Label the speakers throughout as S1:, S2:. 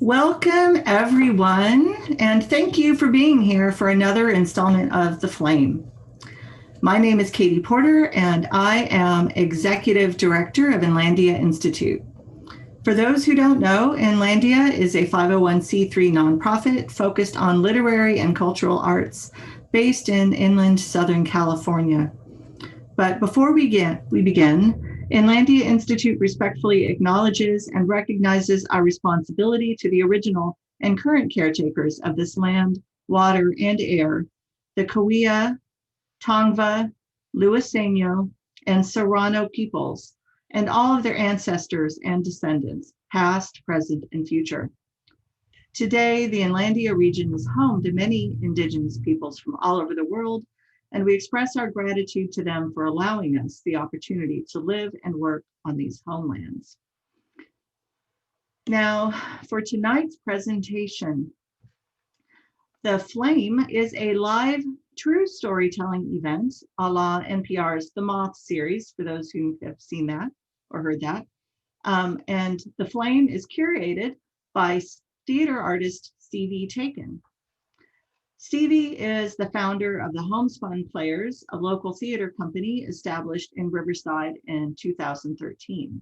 S1: Welcome, everyone, and thank you for being here for another installment of The Flame. My name is Katie Porter, and I am Executive Director of Inlandia Institute. For those who don't know, Inlandia is a 501c3 nonprofit focused on literary and cultural arts based in inland Southern California. But before we begin, Inlandia Institute respectfully acknowledges and recognizes our responsibility to the original and current caretakers of this land, water, and air, the Cahuilla, Tongva, Luiseno, and Serrano peoples, and all of their ancestors and descendants, past, present, and future. Today, the Inlandia region is home to many Indigenous peoples from all over the world, and we express our gratitude to them for allowing us the opportunity to live and work on these homelands. Now, for tonight's presentation, The Flame is a live true storytelling event a la NPR's The Moth series, for those who have seen that or heard that. And The Flame is curated by theater artist Stevie Taken. Stevie is the founder of the Homespun Players, a local theater company established in Riverside in 2013.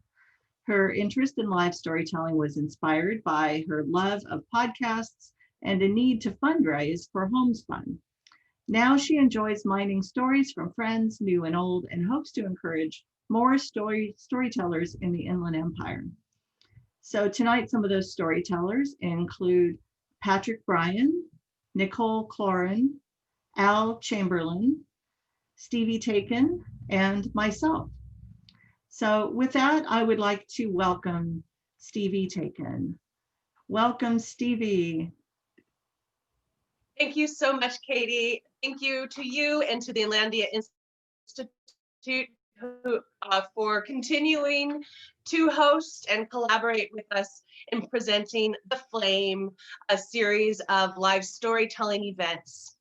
S1: Her interest in live storytelling was inspired by her love of podcasts and a need to fundraise for Homespun. Now she enjoys mining stories from friends, new and old, and hopes to encourage more storytellers in the Inland Empire. So tonight, some of those storytellers include Patrick Bryan, Nicole Cloran, Al Chamberlain, Stevie Taken, and myself. So with that, I would like to welcome Stevie Taken. Welcome, Stevie.
S2: Thank you so much, Katie. Thank you to you and to the Inlandia Institute for continuing to host and collaborate with us in presenting The Flame, a series of live storytelling events.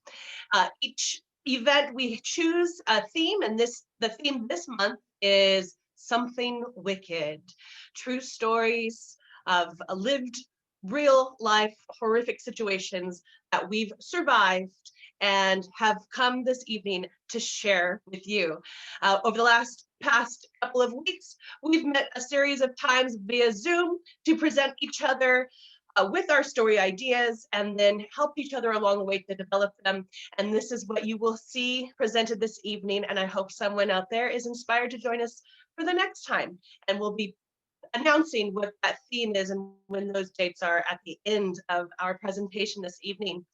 S2: Each event we choose a theme, and the theme this month is Something Wicked, true stories of lived real life horrific situations that we've survived and have come this evening to share with you. Over the past couple of weeks, we've met a series of times via Zoom to present each other with our story ideas and then help each other along the way to develop them. And this is what you will see presented this evening. And I hope someone out there is inspired to join us for the next time. And we'll be announcing what that theme is and when those dates are at the end of our presentation this evening.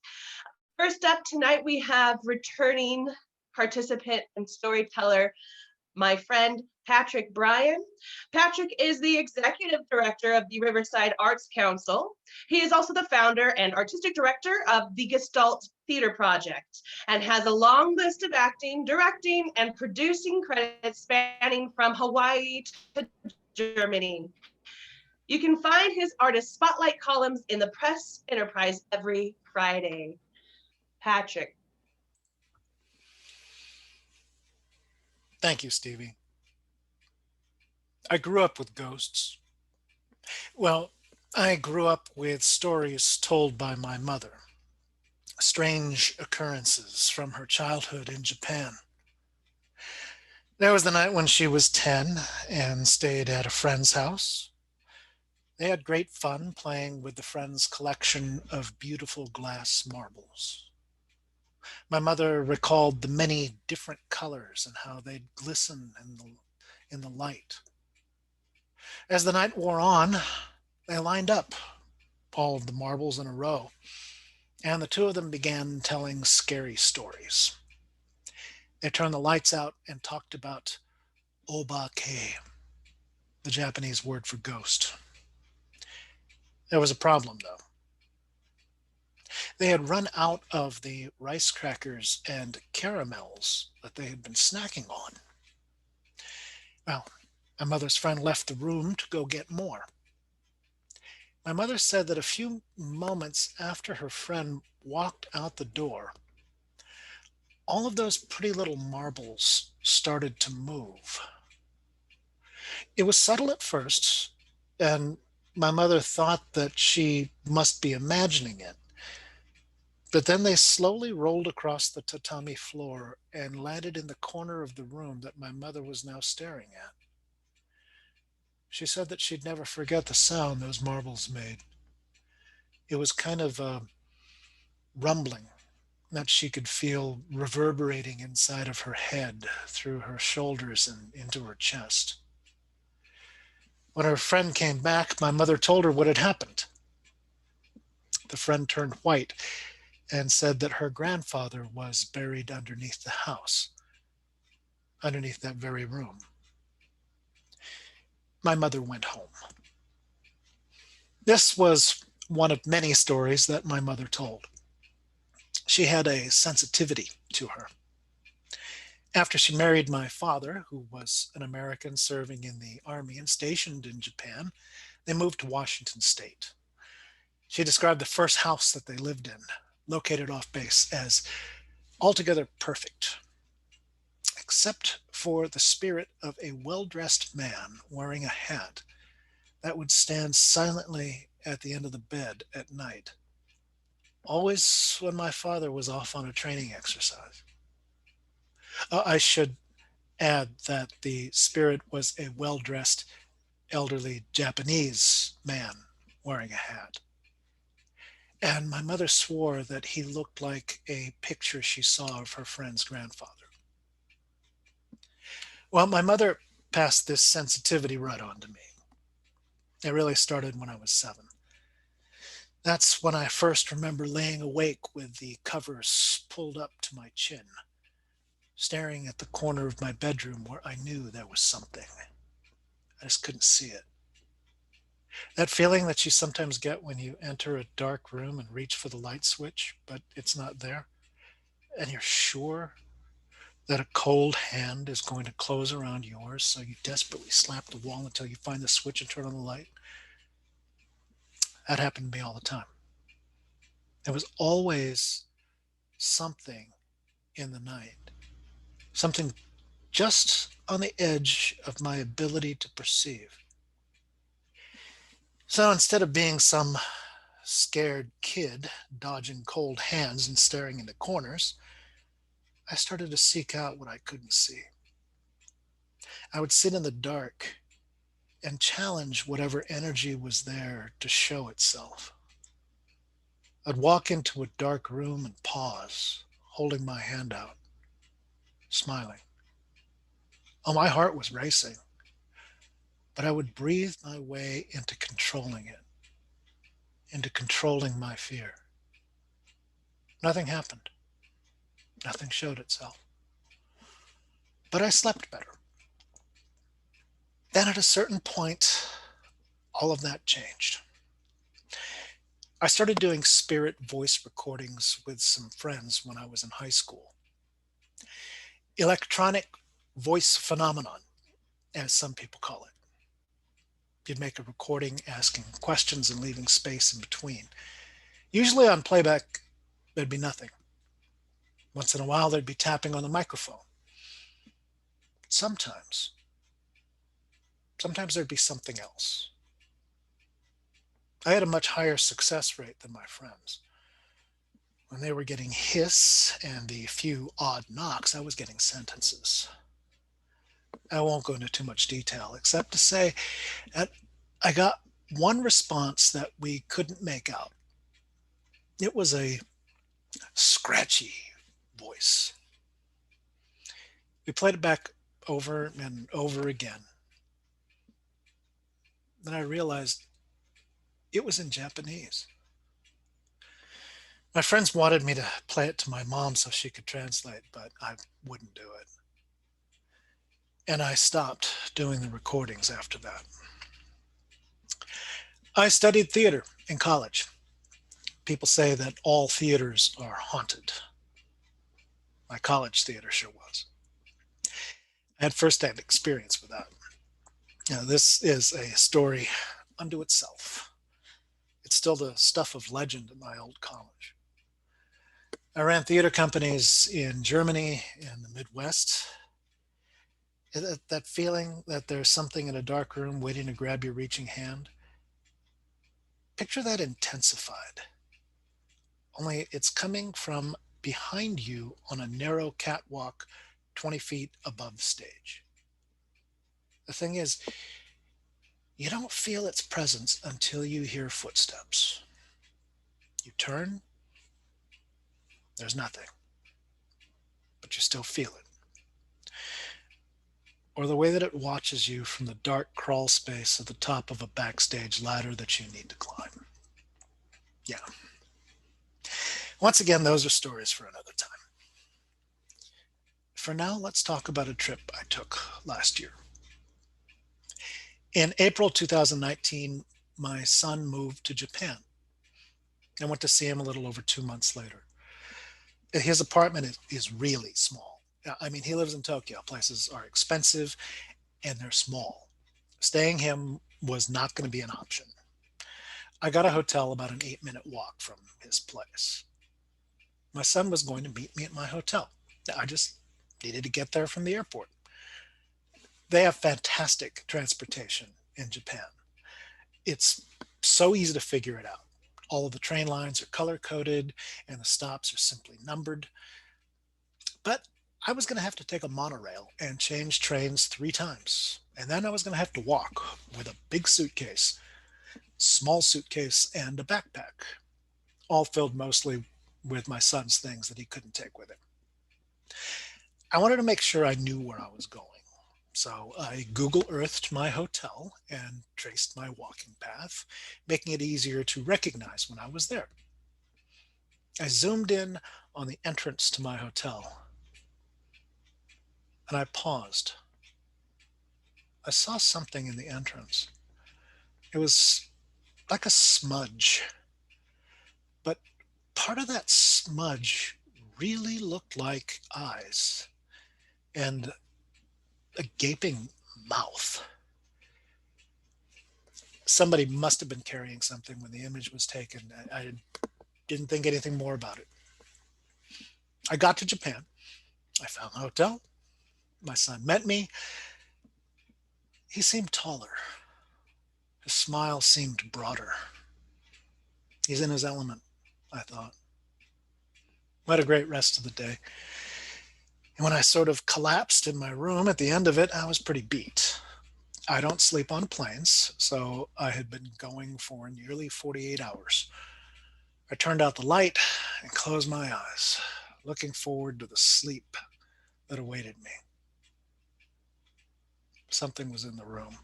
S2: First up tonight, we have returning participant and storyteller, my friend Patrick Bryan. Patrick is the executive director of the Riverside Arts Council. He is also the founder and artistic director of the Gestalt Theater Project and has a long list of acting, directing, and producing credits spanning from Hawaii to Germany. You can find his artist spotlight columns in the Press Enterprise every Friday. Patrick.
S3: Thank you, Stevie. I grew up with ghosts. Well, I grew up with stories told by my mother, strange occurrences from her childhood in Japan. There was the night when she was 10 and stayed at a friend's house. They had great fun playing with the friend's collection of beautiful glass marbles. My mother recalled the many different colors and how they'd glisten in the light. As the night wore on, they lined up, all of the marbles in a row, and the two of them began telling scary stories. They turned the lights out and talked about obake, the Japanese word for ghost. There was a problem, though. They had run out of the rice crackers and caramels that they had been snacking on. Well, my mother's friend left the room to go get more. My mother said that a few moments after her friend walked out the door, all of those pretty little marbles started to move. It was subtle at first, and My mother thought that she must be imagining it, but then they slowly rolled across the tatami floor and landed in the corner of the room that my mother was now staring at. She said that she'd never forget the sound those marbles made. It was kind of rumbling that she could feel reverberating inside of her head, through her shoulders and into her chest. When her friend came back, my mother told her what had happened. The friend turned white and said that her grandfather was buried underneath the house, underneath that very room. My mother went home. This was one of many stories that my mother told. She had a sensitivity to her. After she married my father, who was an American serving in the Army and stationed in Japan, they moved to Washington State. She described the first house that they lived in, located off base, as altogether perfect, except for the spirit of a well-dressed man wearing a hat that would stand silently at the end of the bed at night, always when my father was off on a training exercise. I should add that the spirit was a well-dressed elderly Japanese man wearing a hat. And my mother swore that he looked like a picture she saw of her friend's grandfather. Well, my mother passed this sensitivity right on to me. It really started when I was 7. That's when I first remember laying awake with the covers pulled up to my chin, staring at the corner of my bedroom where I knew there was something. I just couldn't see it. That feeling that you sometimes get when you enter a dark room and reach for the light switch, but it's not there, and you're sure that a cold hand is going to close around yours, so you desperately slap the wall until you find the switch and turn on the light. That happened to me all the time. There was always something in the night, something just on the edge of my ability to perceive. So instead of being some scared kid dodging cold hands and staring into corners, I started to seek out what I couldn't see. I would sit in the dark and challenge whatever energy was there to show itself. I'd walk into a dark room and pause, holding my hand out, smiling. Oh, my heart was racing, but I would breathe my way into controlling it, into controlling my fear. Nothing happened. Nothing showed itself. But I slept better. Then at a certain point, all of that changed. I started doing spirit voice recordings with some friends when I was in high school. Electronic voice phenomenon, as some people call it. You'd make a recording asking questions and leaving space in between. Usually on playback, there'd be nothing. Once in a while, there'd be tapping on the microphone. Sometimes there'd be something else. I had a much higher success rate than my friends. When they were getting hiss and the few odd knocks, I was getting sentences. I won't go into too much detail, except to say that I got one response that we couldn't make out. It was a scratchy voice. We played it back over and over again. Then I realized it was in Japanese. My friends wanted me to play it to my mom so she could translate, but I wouldn't do it. And I stopped doing the recordings after that. I studied theater in college. People say that all theaters are haunted. My college theater sure was. I had firsthand experience with that. This is a story unto itself. It's still the stuff of legend at my old college. I ran theater companies in Germany and the Midwest. That feeling that there's something in a dark room waiting to grab your reaching hand, Picture that intensified, only it's coming from behind you on a narrow catwalk 20 feet above the stage. The thing is, you don't feel its presence until you hear footsteps. You turn, there's nothing, but you still feel it. Or the way that it watches you from the dark crawl space at the top of a backstage ladder that you need to climb. Yeah. Once again, those are stories for another time. For now, let's talk about a trip I took last year. In April 2019, my son moved to Japan. I went to see him a little over 2 months later. His apartment is really small. I mean, he lives in Tokyo. Places are expensive and they're small. Staying him was not going to be an option. I got a hotel about an 8-minute walk from his place. My son was going to meet me at my hotel. I just needed to get there from the airport. They have fantastic transportation in Japan. It's so easy to figure it out. All of the train lines are color coded and the stops are simply numbered. But I was going to have to take a monorail and change trains 3 times. And then I was going to have to walk with a big suitcase, small suitcase, and a backpack, all filled mostly with my son's things that he couldn't take with him. I wanted to make sure I knew where I was going. So I Google Earthed my hotel and traced my walking path, making it easier to recognize when I was there. I zoomed in on the entrance to my hotel and I paused. I saw something in the entrance. It was like a smudge, but part of that smudge really looked like eyes and a gaping mouth. Somebody must have been carrying something when the image was taken. I didn't think anything more about it. I got to Japan. I found the hotel. My son met me. He seemed taller. His smile seemed broader. He's in his element, I thought. We had a great rest of the day. And when I sort of collapsed in my room at the end of it, I was pretty beat. I don't sleep on planes, so I had been going for nearly 48 hours. I turned out the light and closed my eyes, looking forward to the sleep that awaited me. Something was in the room.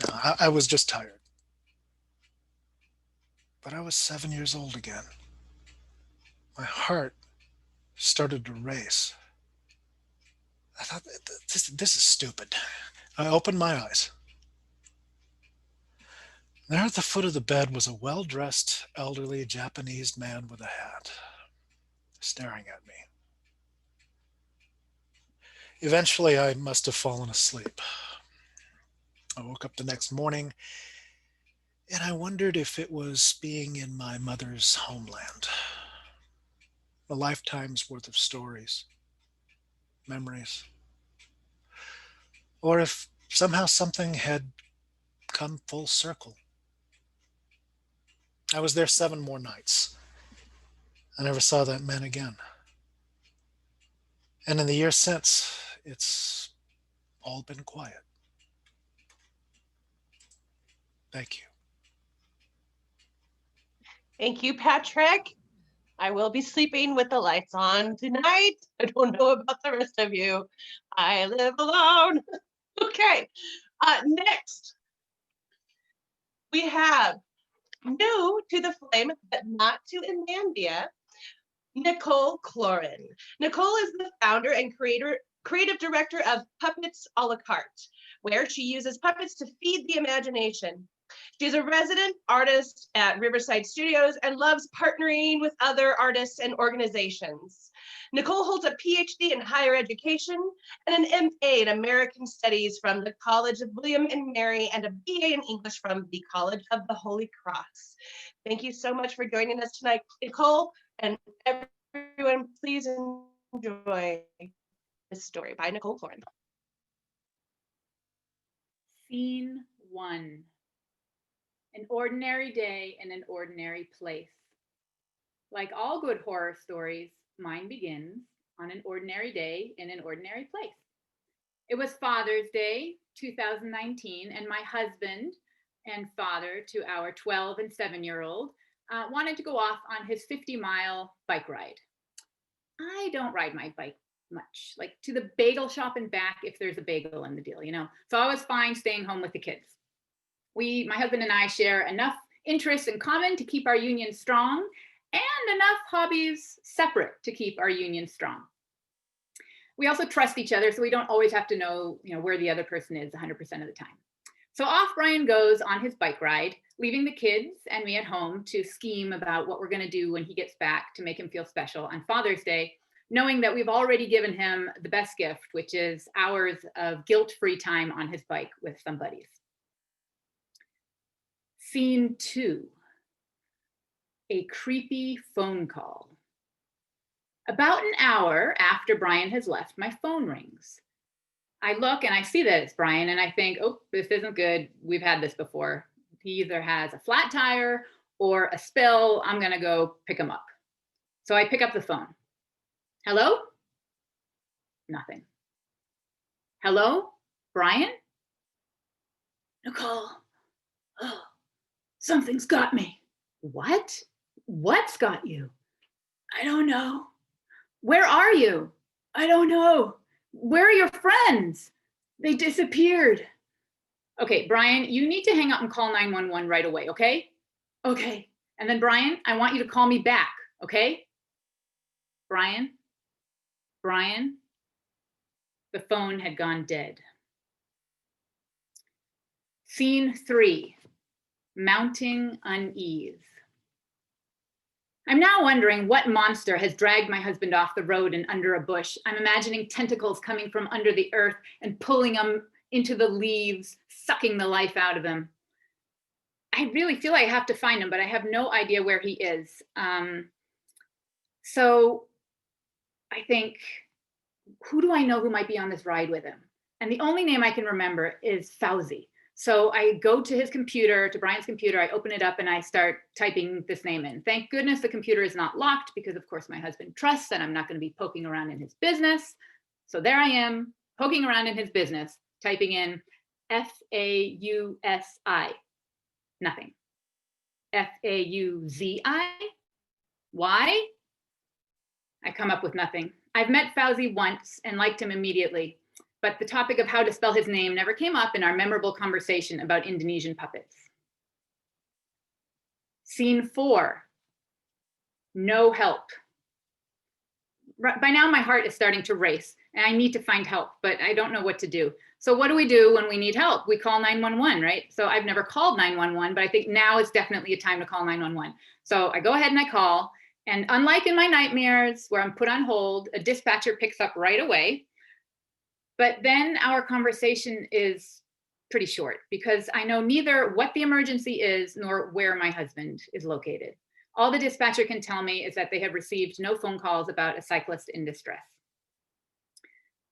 S3: No, I was just tired. But I was 7 years old again. My heart started to race. I thought, this is stupid. I opened my eyes. There at the foot of the bed was a well-dressed, elderly Japanese man with a hat, staring at me. Eventually, I must have fallen asleep. I woke up the next morning, and I wondered if it was being in my mother's homeland. A lifetime's worth of stories, memories, or if somehow something had come full circle. I was there 7 more nights. I never saw that man again. And in the years since, it's all been quiet. Thank you.
S2: Thank you, Patrick. I will be sleeping with the lights on tonight. I don't know about the rest of you. I live alone. Okay, next we have new to the flame, but not to Inlandia, Nicole Cloran. Nicole is the founder and creative director of Puppets a la carte, where she uses puppets to feed the imagination. She's a resident artist at Riverside Studios and loves partnering with other artists and organizations. Nicole holds a PhD in higher education and an MA in American Studies from the College of William and Mary and a BA in English from the College of the Holy Cross. Thank you so much for joining us tonight, Nicole, and everyone, please enjoy this story by Nicole Cloran.
S4: Scene 1. An ordinary day in an ordinary place. Like all good horror stories, mine begins on an ordinary day in an ordinary place. It was Father's Day 2019, and my husband and father to our 12 and 7-year-old wanted to go off on his 50-mile bike ride. I don't ride my bike much, like to the bagel shop and back if there's a bagel in the deal, you know. So I was fine staying home with the kids. My husband and I share enough interests in common to keep our union strong and enough hobbies separate to keep our union strong. We also trust each other, so we don't always have to know, where the other person is 100% of the time. So off Brian goes on his bike ride, leaving the kids and me at home to scheme about what we're going to do when he gets back to make him feel special on Father's Day, knowing that we've already given him the best gift, which is hours of guilt-free time on his bike with some buddies. Scene 2, a creepy phone call. About an hour after Brian has left, my phone rings. I look and I see that it's Brian and I think, oh, this isn't good. We've had this before. He either has a flat tire or a spill. I'm gonna go pick him up. So I pick up the phone. Hello? Nothing. Hello? Brian? Nicole. Oh, something's got me. What? What's got you? I don't know. Where are you? I don't know. Where are your friends? They disappeared. Okay, Brian, you need to hang up and call 911 right away, okay? Okay. And then Brian, I want you to call me back, okay? Brian? Brian? The phone had gone dead. Scene 3, mounting unease. I'm now wondering what monster has dragged my husband off the road and under a bush. I'm imagining tentacles coming from under the earth and pulling him into the leaves, sucking the life out of him. I really feel like I have to find him, but I have no idea where he is. So I think, who do I know who might be on this ride with him? And the only name I can remember is Fauzi. So I go to his computer, to Brian's computer, I open it up and I start typing this name in. Thank goodness the computer is not locked because of course my husband trusts that I'm not going to be poking around in his business. So there I am, poking around in his business, typing in F-A-U-S-I, nothing. F-A-U-Z-I, why? I come up with nothing. I've met Fauzi once and liked him immediately, but the topic of how to spell his name never came up in our memorable conversation about Indonesian puppets. Scene 4, no help. By now my heart is starting to race and I need to find help, but I don't know what to do. So what do we do when we need help? We call 911, right? So I've never called 911, but I think now is definitely a time to call 911. So I go ahead and I call, and unlike in my nightmares where I'm put on hold, a dispatcher picks up right away. But then our conversation is pretty short because I know neither what the emergency is nor where my husband is located. All the dispatcher can tell me is that they have received no phone calls about a cyclist in distress.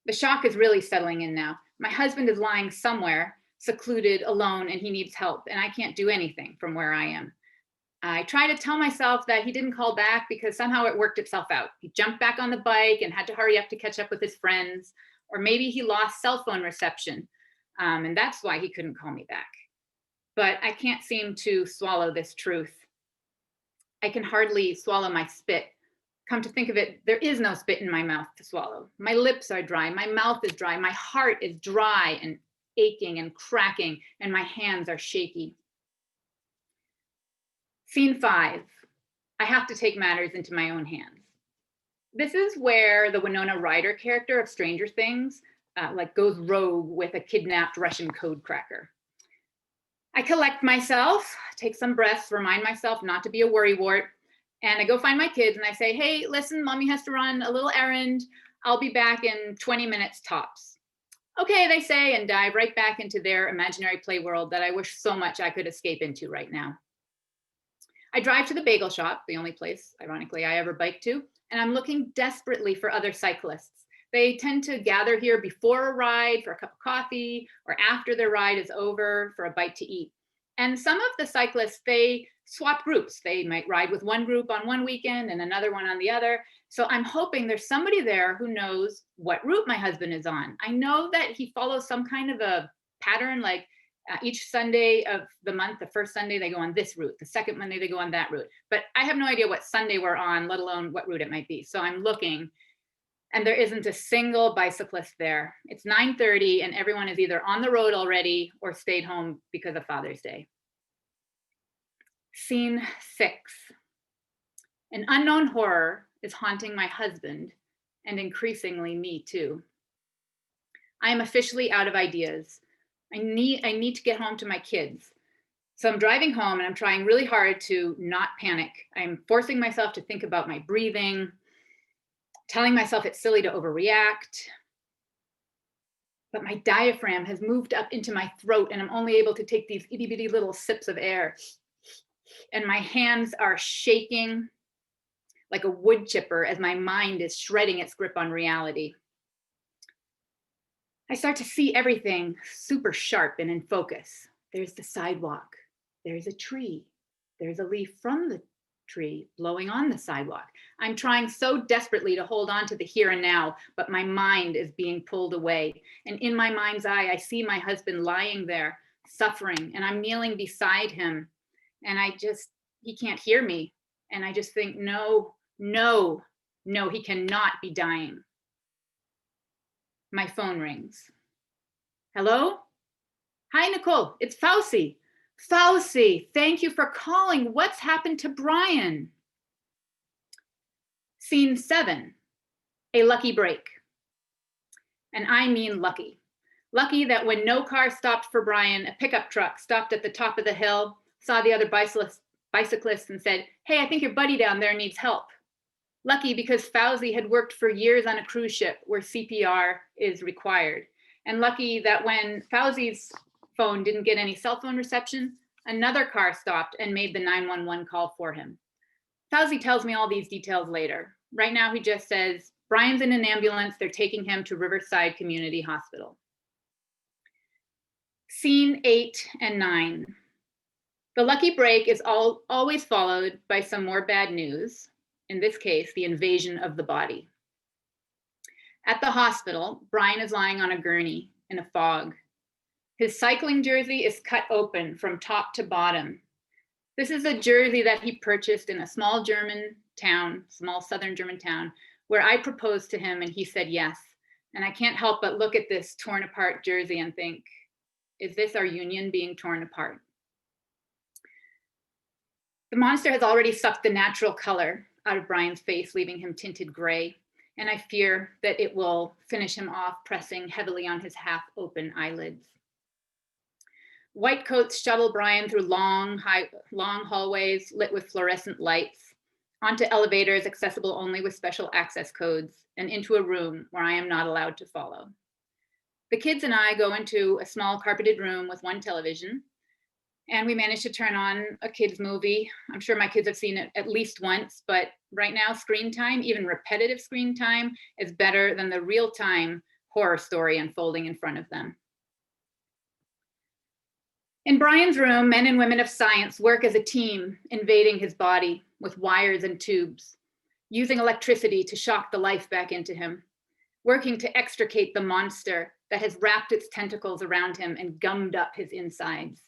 S4: The shock is really settling in now. My husband is lying somewhere, secluded, alone, and he needs help, and I can't do anything from where I am. I try to tell myself that he didn't call back because somehow it worked itself out. He jumped back on the bike and had to hurry up to catch up with his friends. Or maybe he lost cell phone reception and that's why he couldn't call me back. But I can't seem to swallow this truth. I can hardly swallow my spit. Come to think of it, there is no spit in my mouth to swallow. My lips are dry, my mouth is dry, my heart is dry and aching and cracking, and my hands are shaky. Scene 5, I have to take matters into my own hands. This is where the Winona Ryder character of Stranger Things goes rogue with a kidnapped Russian code cracker. I collect myself, take some breaths, remind myself not to be a worrywart, and I go find my kids and I say, hey, listen, mommy has to run a little errand. I'll be back in 20 minutes tops. Okay, they say, and dive right back into their imaginary play world that I wish so much I could escape into right now. I drive to the bagel shop, the only place, ironically, I ever bike to, and I'm looking desperately for other cyclists. They tend to gather here before a ride for a cup of coffee or after their ride is over for a bite to eat. And some of the cyclists, they swap groups. They might ride with one group on one weekend and another one on the other. So I'm hoping there's somebody there who knows what route my husband is on. I know that he follows some kind of a pattern, like each Sunday of the month, the first Sunday they go on this route, the second Monday they go on that route. But I have no idea what Sunday we're on, let alone what route it might be. So I'm looking, and there isn't a single bicyclist there. It's 9:30 and everyone is either on the road already or stayed home because of Father's Day. Scene 6. An unknown horror is haunting my husband and increasingly me too. I am officially out of ideas. I need to get home to my kids. So I'm driving home and I'm trying really hard to not panic. I'm forcing myself to think about my breathing, telling myself it's silly to overreact. But my diaphragm has moved up into my throat and I'm only able to take these itty bitty little sips of air. And my hands are shaking like a wood chipper as my mind is shredding its grip on reality. I start to see everything super sharp and in focus. There's the sidewalk, there's a tree, there's a leaf from the tree blowing on the sidewalk. I'm trying so desperately to hold on to the here and now, but my mind is being pulled away. And in my mind's eye, I see my husband lying there, suffering, and I'm kneeling beside him. And he can't hear me. And I just think, no, he cannot be dying. My phone rings. Hello? Hi, Nicole, it's Fauci. Fauci, thank you for calling. What's happened to Brian? Scene 7, a lucky break. And I mean lucky. Lucky that when no car stopped for Brian, a pickup truck stopped at the top of the hill, saw the other bicyclists and said, hey, I think your buddy down there needs help. Lucky because Fauci had worked for years on a cruise ship where CPR is required. And lucky that when Fauci's phone didn't get any cell phone reception, another car stopped and made the 911 call for him. Fauci tells me all these details later. Right now, he just says, Brian's in an ambulance. They're taking him to Riverside Community Hospital. Scene 8 and 9. The lucky break is always followed by some more bad news. In this case, the invasion of the body. At the hospital, Brian is lying on a gurney in a fog. His cycling jersey is cut open from top to bottom. This is a jersey that he purchased in a small southern German town, where I proposed to him and he said yes. And I can't help but look at this torn apart jersey and think, is this our union being torn apart? The monster has already sucked the natural color out of Brian's face, leaving him tinted gray. And I fear that it will finish him off, pressing heavily on his half-open eyelids. White coats shuttle Brian through long hallways lit with fluorescent lights, onto elevators accessible only with special access codes, and into a room where I am not allowed to follow. The kids and I go into a small carpeted room with one television, and we managed to turn on a kids movie. I'm sure my kids have seen it at least once, but right now screen time, even repetitive screen time, is better than the real-time horror story unfolding in front of them. In Brian's room, men and women of science work as a team, invading his body with wires and tubes, using electricity to shock the life back into him, working to extricate the monster that has wrapped its tentacles around him and gummed up his insides.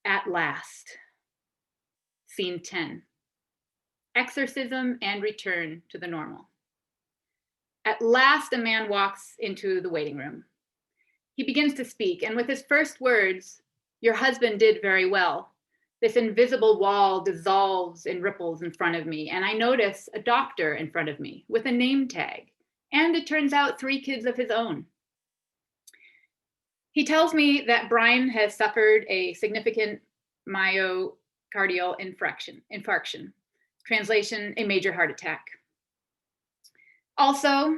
S4: At last. Scene 10. Exorcism and return to the normal. At last, a man walks into the waiting room. He begins to speak, and with his first words, your husband did very well. This invisible wall dissolves in ripples in front of me, and I notice a doctor in front of me with a name tag, and it turns out 3 kids of his own. He tells me that Brian has suffered a significant myocardial infarction. Translation, a major heart attack. Also,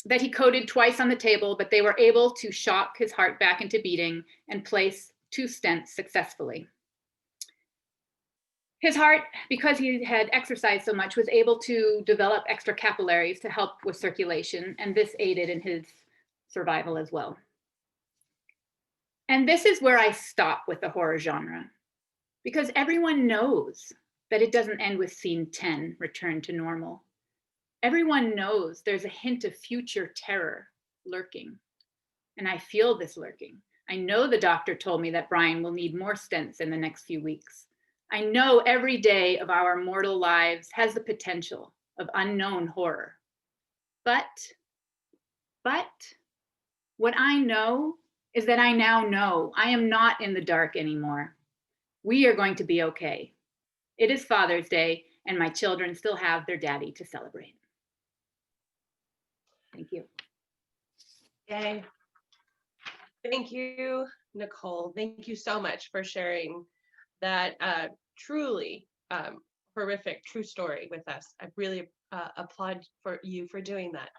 S4: that he coded twice on the table, but they were able to shock his heart back into beating and place 2 stents successfully. His heart, because he had exercised so much, was able to develop extra capillaries to help with circulation, and this aided in his survival as well. And this is where I stop with the horror genre, because everyone knows that it doesn't end with scene 10, return to normal. Everyone knows there's a hint of future terror lurking. And I feel this lurking. I know the doctor told me that Brian will need more stents in the next few weeks. I know every day of our mortal lives has the potential of unknown horror. But what I know is that I now know I am not in the dark anymore. We are going to be okay. It is Father's Day, and my children still have their daddy to celebrate. Thank you.
S2: Yay. Thank you, Nicole. Thank you so much for sharing that truly horrific true story with us. I really applaud for you for doing that.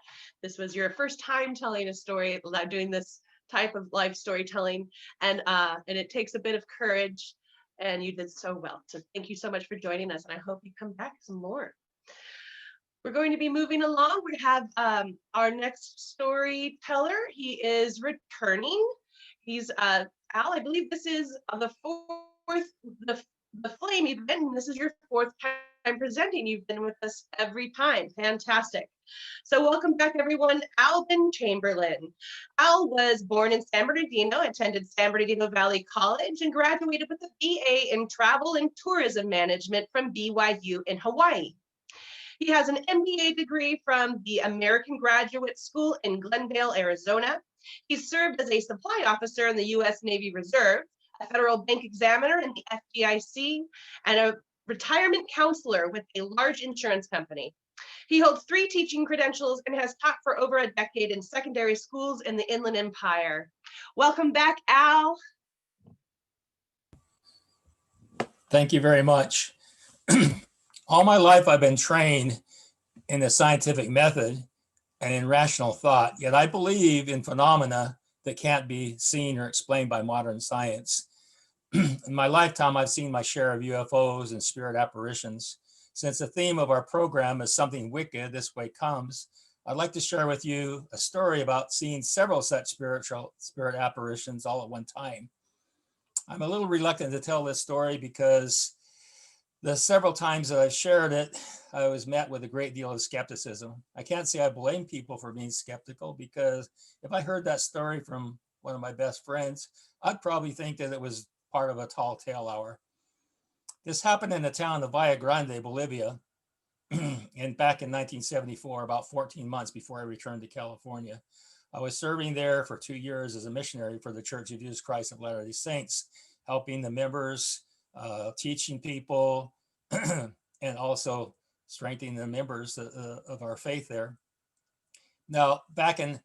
S2: This was your first time telling a story, doing this type of live storytelling, and it takes a bit of courage, and you did so well. So thank you so much for joining us, and I hope you come back some more. We're going to be moving along. We have our next storyteller. He is returning. He's Al, I believe this is the Flame event, and this is your fourth time presenting. You've been with us every time. Fantastic. So welcome back, everyone. Alvin Chamberlain. Al was born in San Bernardino, attended San Bernardino Valley College, and graduated with a BA in Travel and Tourism Management from BYU in Hawaii. He has an MBA degree from the American Graduate School in Glendale, Arizona. He served as a supply officer in the U.S. Navy Reserve, a federal bank examiner in the FDIC, and a retirement counselor with a large insurance company. He holds 3 teaching credentials and has taught for over a decade in secondary schools in the Inland Empire. Welcome back, Al.
S5: Thank you very much. All my life, I've been trained in the scientific method and in rational thought, yet I believe in phenomena that can't be seen or explained by modern science. In my lifetime, I've seen my share of UFOs and spirit apparitions. Since the theme of our program is something wicked, this way comes, I'd like to share with you a story about seeing several such spirit apparitions all at one time. I'm a little reluctant to tell this story because the several times that I've shared it, I was met with a great deal of skepticism. I can't say I blame people for being skeptical, because if I heard that story from one of my best friends, I'd probably think that it was part of a tall tale hour. This happened in the town of Valle Grande, Bolivia, and back in 1974, about 14 months before I returned to California. I was serving there for 2 years as a missionary for the Church of Jesus Christ of Latter-day Saints, helping the members, teaching people, and also strengthening the members of our faith there. Now, back in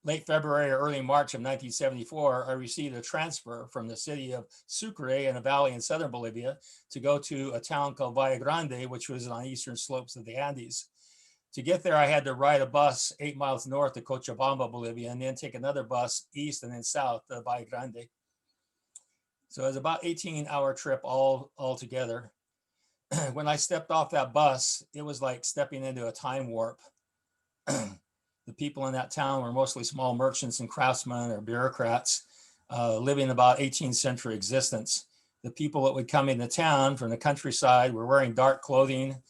S5: late February or early March of 1974, I received a transfer from the city of Sucre in a valley in southern Bolivia to go to a town called Valle Grande, which was on the eastern slopes of the Andes. To get there, I had to ride a bus 8 miles north to Cochabamba, Bolivia, and then take another bus east and then south to Valle Grande. So it was about 18-hour trip all together. When I stepped off that bus, it was like stepping into a time warp. The people in that town were mostly small merchants and craftsmen or bureaucrats living about 18th century existence. The people that would come into town from the countryside were wearing dark clothing,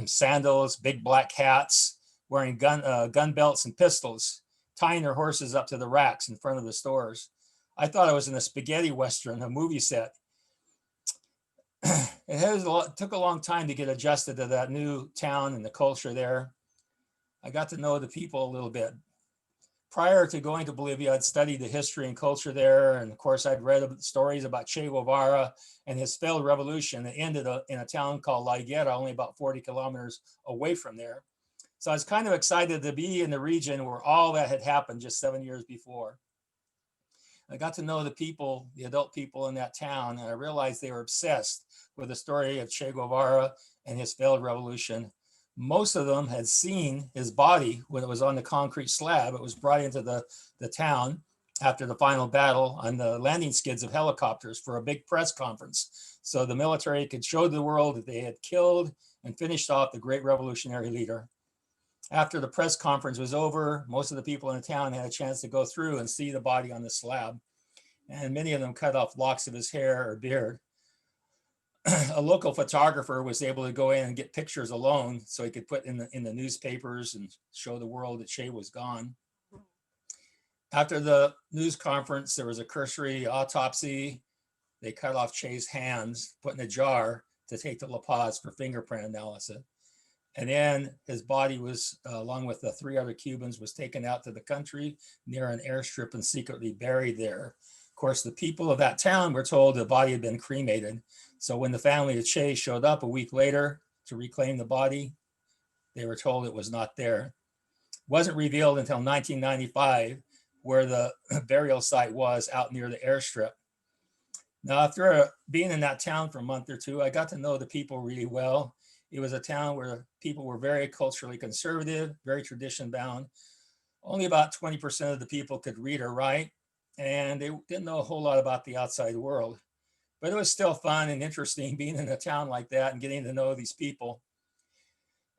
S5: sandals, big black hats, wearing gun belts and pistols, tying their horses up to the racks in front of the stores. I thought I was in a spaghetti western, a movie set. It took a long time to get adjusted to that new town and the culture there. I got to know the people a little bit. Prior to going to Bolivia, I'd studied the history and culture there. And of course, I'd read stories about Che Guevara and his failed revolution that ended in a town called La Higuera, only about 40 kilometers away from there. So I was kind of excited to be in the region where all that had happened just 7 years before. I got to know the people, the adult people in that town, and I realized they were obsessed with the story of Che Guevara and his failed revolution. Most of them had seen his body when it was on the concrete slab. It was brought into the town after the final battle on the landing skids of helicopters for a big press conference. So the military could show the world that they had killed and finished off the great revolutionary leader. After the press conference was over, most of the people in the town had a chance to go through and see the body on the slab. And many of them cut off locks of his hair or beard. A local photographer was able to go in and get pictures alone so he could put in the newspapers and show the world that Che was gone. After the news conference, there was a cursory autopsy. They cut off Che's hands, put in a jar to take to La Paz for fingerprint analysis. And then his body was, along with the 3 other Cubans, was taken out to the country near an airstrip and secretly buried there. Of course, the people of that town were told the body had been cremated. So when the family of Che showed up a week later to reclaim the body, they were told it was not there. It wasn't revealed until 1995 where the burial site was out near the airstrip. Now, after being in that town for a month or two, I got to know the people really well. It was a town where people were very culturally conservative, very tradition bound. Only about 20% of the people could read or write, and they didn't know a whole lot about the outside world. But it was still fun and interesting being in a town like that and getting to know these people.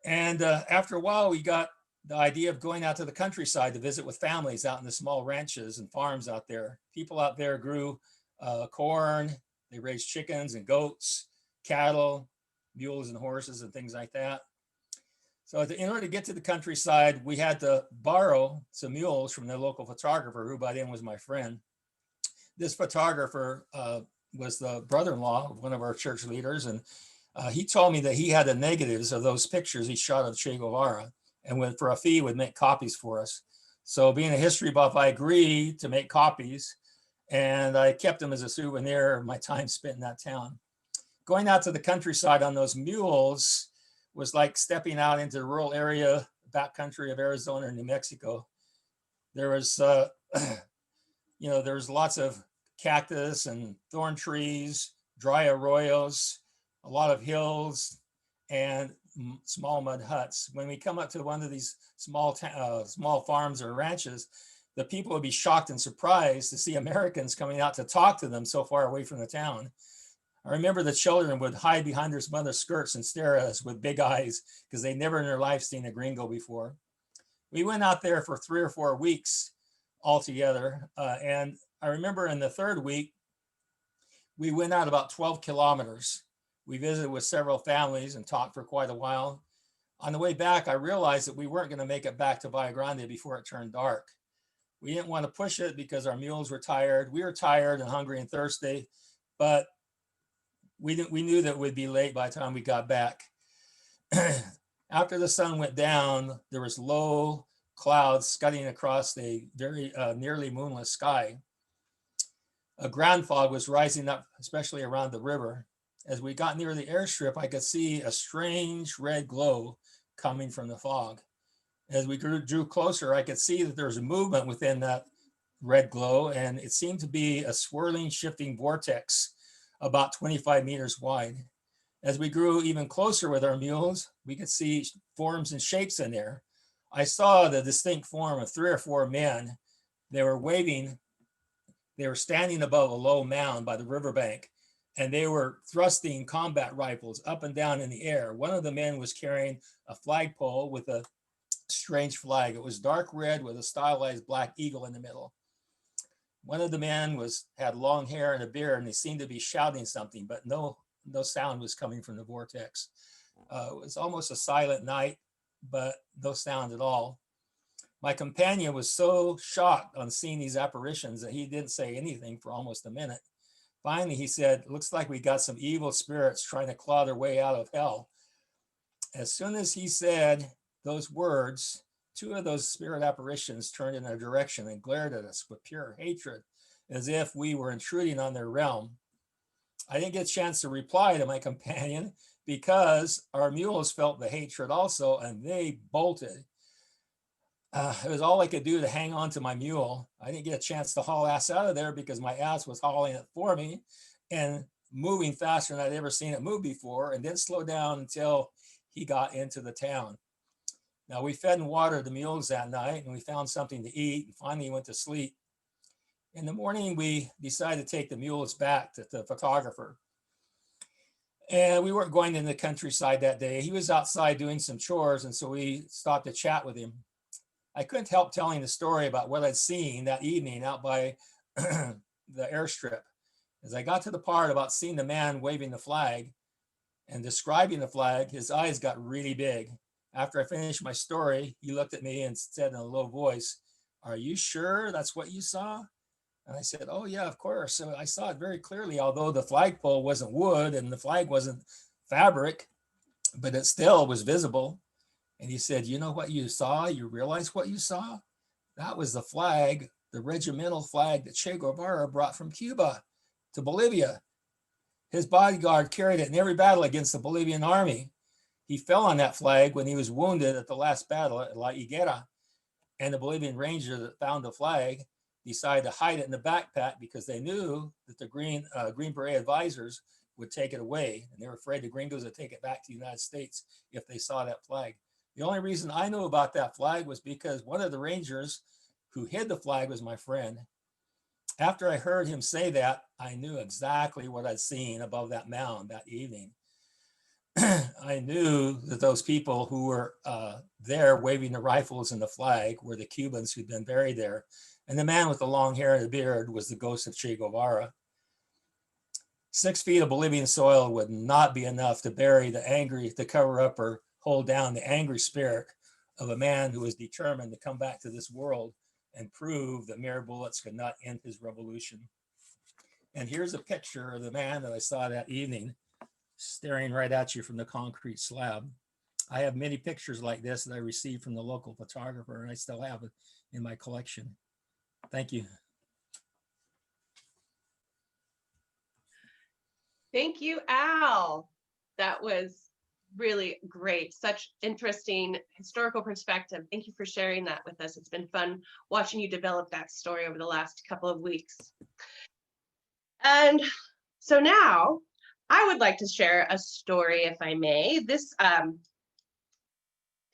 S5: And after a while, we got the idea of going out to the countryside to visit with families out in the small ranches and farms out there. People out there grew corn, they raised chickens and goats, cattle, mules and horses and things like that. So in order to get to the countryside, we had to borrow some mules from the local photographer, who by then was my friend. This photographer was the brother-in-law of one of our church leaders, and he told me that he had the negatives of those pictures he shot of Che Guevara, and for a fee would make copies for us. So being a history buff, I agreed to make copies, and I kept them as a souvenir of my time spent in that town. Going out to the countryside on those mules was like stepping out into the rural area, backcountry of Arizona and New Mexico. There was, there was lots of cactus and thorn trees, dry arroyos, a lot of hills, and small mud huts. When we come up to one of these small farms or ranches, the people would be shocked and surprised to see Americans coming out to talk to them so far away from the town. I remember the children would hide behind their mother's skirts and stare at us with big eyes because they never in their life seen a gringo before. We went out there for 3 or 4 weeks altogether. And I remember in the 3rd week, we went out about 12 kilometers. We visited with several families and talked for quite a while. On the way back, I realized that we weren't going to make it back to Valle Grande before it turned dark. We didn't want to push it because our mules were tired. We were tired and hungry and thirsty, but we knew that we'd be late by the time we got back. After the sun went down, there was low clouds scudding across the very nearly moonless sky. A ground fog was rising up, especially around the river. As we got near the airstrip, I could see a strange red glow coming from the fog. As we drew closer, I could see that there was a movement within that red glow, and it seemed to be a swirling, shifting vortex about 25 meters wide. As we grew even closer with our mules, we could see forms and shapes in there. I saw the distinct form of 3 or 4 men. They were waving. They were standing above a low mound by the riverbank, and they were thrusting combat rifles up and down in the air. One of the men was carrying a flagpole with a strange flag. It was dark red with a stylized black eagle in the middle. One of the men had long hair and a beard, and he seemed to be shouting something, but no sound was coming from the vortex. It was almost a silent night, but no sound at all. My companion was so shocked on seeing these apparitions that he didn't say anything for almost a minute. Finally, he said, "Looks like we got some evil spirits trying to claw their way out of hell." As soon as he said those words, 2 of those spirit apparitions turned in our direction and glared at us with pure hatred, as if we were intruding on their realm. I didn't get a chance to reply to my companion because our mules felt the hatred also, and they bolted. It was all I could do to hang on to my mule. I didn't get a chance to haul ass out of there because my ass was hauling it for me and moving faster than I'd ever seen it move before, and then slow down until he got into the town. Now, we fed and watered the mules that night, and we found something to eat, and finally went to sleep. In the morning, we decided to take the mules back to the photographer. And we weren't going in the countryside that day. He was outside doing some chores, and so we stopped to chat with him. I couldn't help telling the story about what I'd seen that evening out by the airstrip. As I got to the part about seeing the man waving the flag and describing the flag, his eyes got really big. After I finished my story, he looked at me and said in a low voice, "Are you sure that's what you saw?" And I said, "Oh yeah, of course. So I saw it very clearly, although the flagpole wasn't wood and the flag wasn't fabric, but it still was visible." And he said, "You know what you saw? You realize what you saw? That was the flag, the regimental flag that Che Guevara brought from Cuba to Bolivia. His bodyguard carried it in every battle against the Bolivian army. He fell on that flag when he was wounded at the last battle at La Higuera. And the Bolivian ranger that found the flag decided to hide it in the backpack because they knew that the Green Beret advisors would take it away. And they were afraid the gringos would take it back to the United States if they saw that flag. The only reason I knew about that flag was because one of the rangers who hid the flag was my friend. After I heard him say that, I knew exactly what I'd seen above that mound that evening. I knew that those people who were there waving the rifles and the flag were the Cubans who'd been buried there. And the man with the long hair and the beard was the ghost of Che Guevara. 6 feet of Bolivian soil would not be enough to bury the angry, to cover up or hold down the angry spirit of a man who was determined to come back to this world and prove that mere bullets could not end his revolution. And here's a picture of the man that I saw that evening, staring right at you from the concrete slab. I have many pictures like this that I received from the local photographer, and I still have it in my collection. Thank you.
S2: Thank you, Al. That was really great. Such interesting historical perspective. Thank you for sharing that with us. It's been fun watching you develop that story over the last couple of weeks. And so now I would like to share a story, if I may. This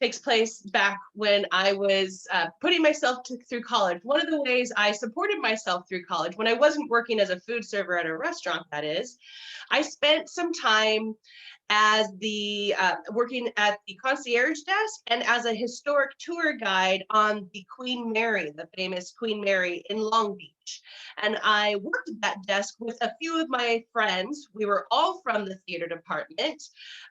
S2: takes place back when I was putting myself through college. One of the ways I supported myself through college, when I wasn't working as a food server at a restaurant, that is, I spent some time as the working at the concierge desk and as a historic tour guide on the Queen Mary, the famous Queen Mary in Long Beach. And I worked at that desk with a few of my friends. We were all from the theater department,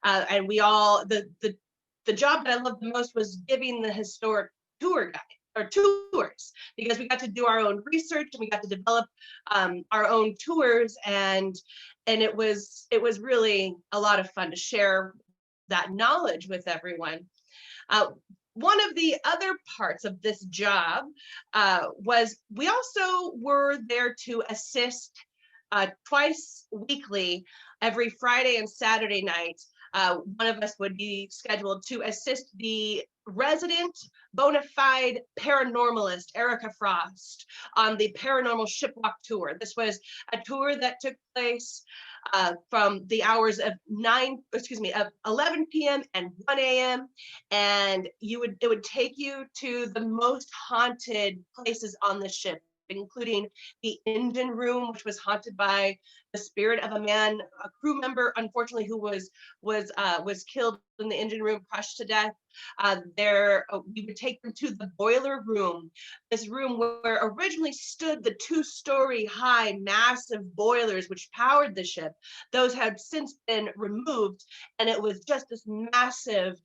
S2: and we all, the job that I loved the most was giving the historic tour guide or tours, because we got to do our own research and we got to develop our own tours, and it was really a lot of fun to share that knowledge with everyone. One of the other parts of this job was we also were there to assist twice weekly, every Friday and Saturday night. One of us would be scheduled to assist the resident bona fide paranormalist, Erica Frost, on the paranormal shipwalk tour. This was a tour that took place from the hours of 11 p.m. and 1 a.m. And it would take you to the most haunted places on the ship, including the engine room, which was haunted by the spirit of a man, a crew member, unfortunately, who was killed in the engine room, crushed to death. We would take them to the boiler room, this room where originally stood the 2-story high, massive boilers which powered the ship. Those have since been removed, and it was just this massive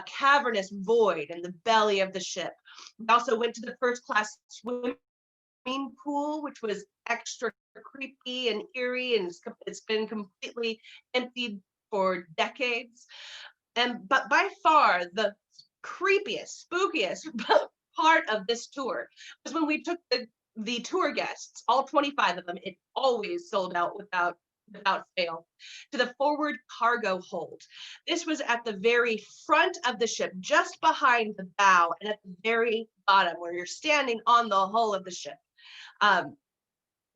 S2: cavernous void in the belly of the ship. We also went to the first class swimming pool, which was extra creepy and eerie, and it's been completely emptied for decades. But by far the creepiest, spookiest part of this tour was when we took the tour guests, all 25 of them. It always sold out without fail, to the forward cargo hold. This was at the very front of the ship, just behind the bow, and at the very bottom where you're standing on the hull of the ship.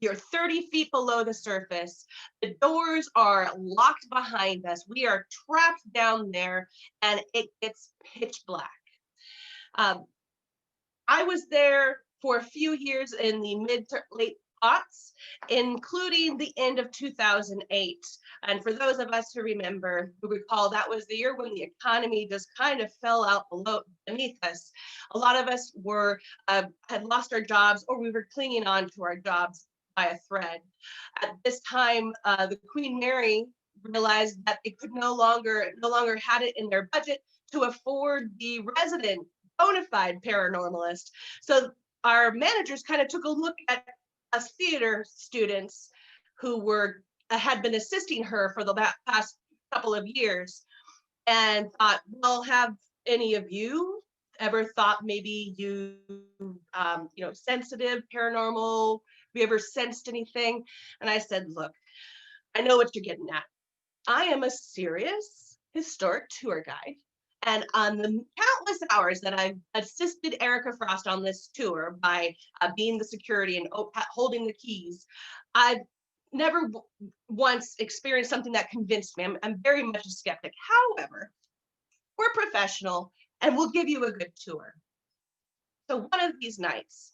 S2: You're 30 feet below the surface. The doors are locked behind us. We are trapped down there, and it gets pitch black. I was there for a few years in the mid to late spots, including the end of 2008. And for those of us who remember, who recall, that was the year when the economy just kind of fell out beneath us. A lot of us were had lost our jobs, or we were clinging on to our jobs by a thread. At this time, the Queen Mary realized that they could no longer had it in their budget to afford the resident bona fide paranormalist. So our managers kind of took a look at us theater students who had been assisting her for the past couple of years, and thought, well, have any of you ever thought maybe you know, sensitive, paranormal, have you ever sensed anything? And I said, look, I know what you're getting at. I am a serious historic tour guide. And on the countless hours that I've assisted Erica Frost on this tour by being the security and holding the keys, I've never once experienced something that convinced me. I'm very much a skeptic. However, we're professional and we'll give you a good tour. So one of these nights,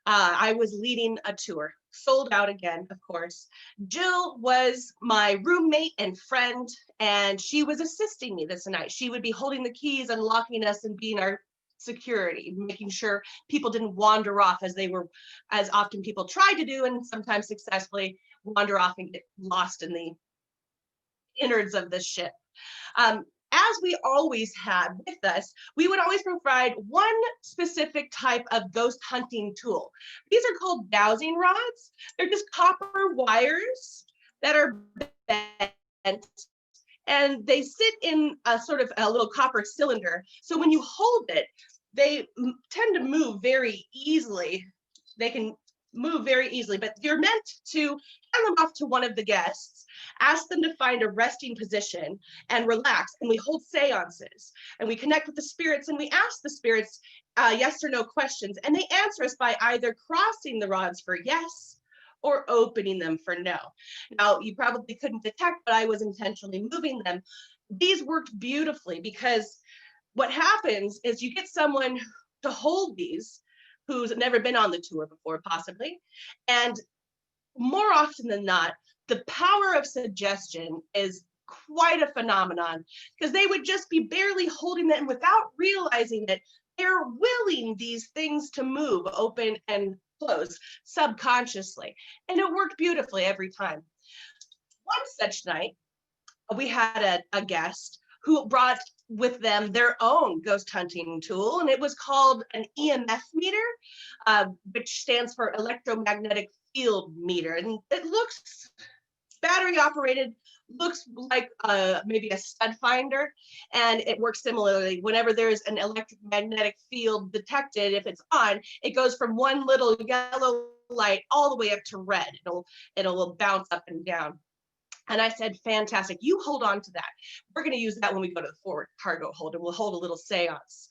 S2: I was leading a tour, sold out again, of course. Jill was my roommate and friend, and she was assisting me this night. She would be holding the keys, unlocking us, and being our security, making sure people didn't wander off, as often people tried to do, and sometimes successfully wander off and get lost in the innards of the ship. As we always had with us, we would always provide one specific type of ghost hunting tool. These are called dowsing rods. They're just copper wires that are bent, and they sit in a sort of a little copper cylinder. So when you hold it, they tend to move very easily. They can move very easily, but you're meant to hand them off to one of the guests, ask them to find a resting position and relax. And we hold seances and we connect with the spirits, and we ask the spirits yes or no questions. And they answer us by either crossing the rods for yes or opening them for no. Now, you probably couldn't detect, but I was intentionally moving them. These worked beautifully, because what happens is you get someone to hold these who's never been on the tour before, possibly. And more often than not, the power of suggestion is quite a phenomenon, because they would just be barely holding them without realizing it. They're willing these things to move, open and close subconsciously. And it worked beautifully every time. One such night, we had a guest who brought with them their own ghost hunting tool, and it was called an EMF meter, which stands for electromagnetic field meter. And it looks battery operated, looks like maybe a stud finder, and it works similarly. Whenever there's an electromagnetic field detected, if it's on, it goes from one little yellow light all the way up to red. It'll bounce up and down. And I said, fantastic, you hold on to that. We're going to use that when we go to the forward cargo hold, and we'll hold a little seance.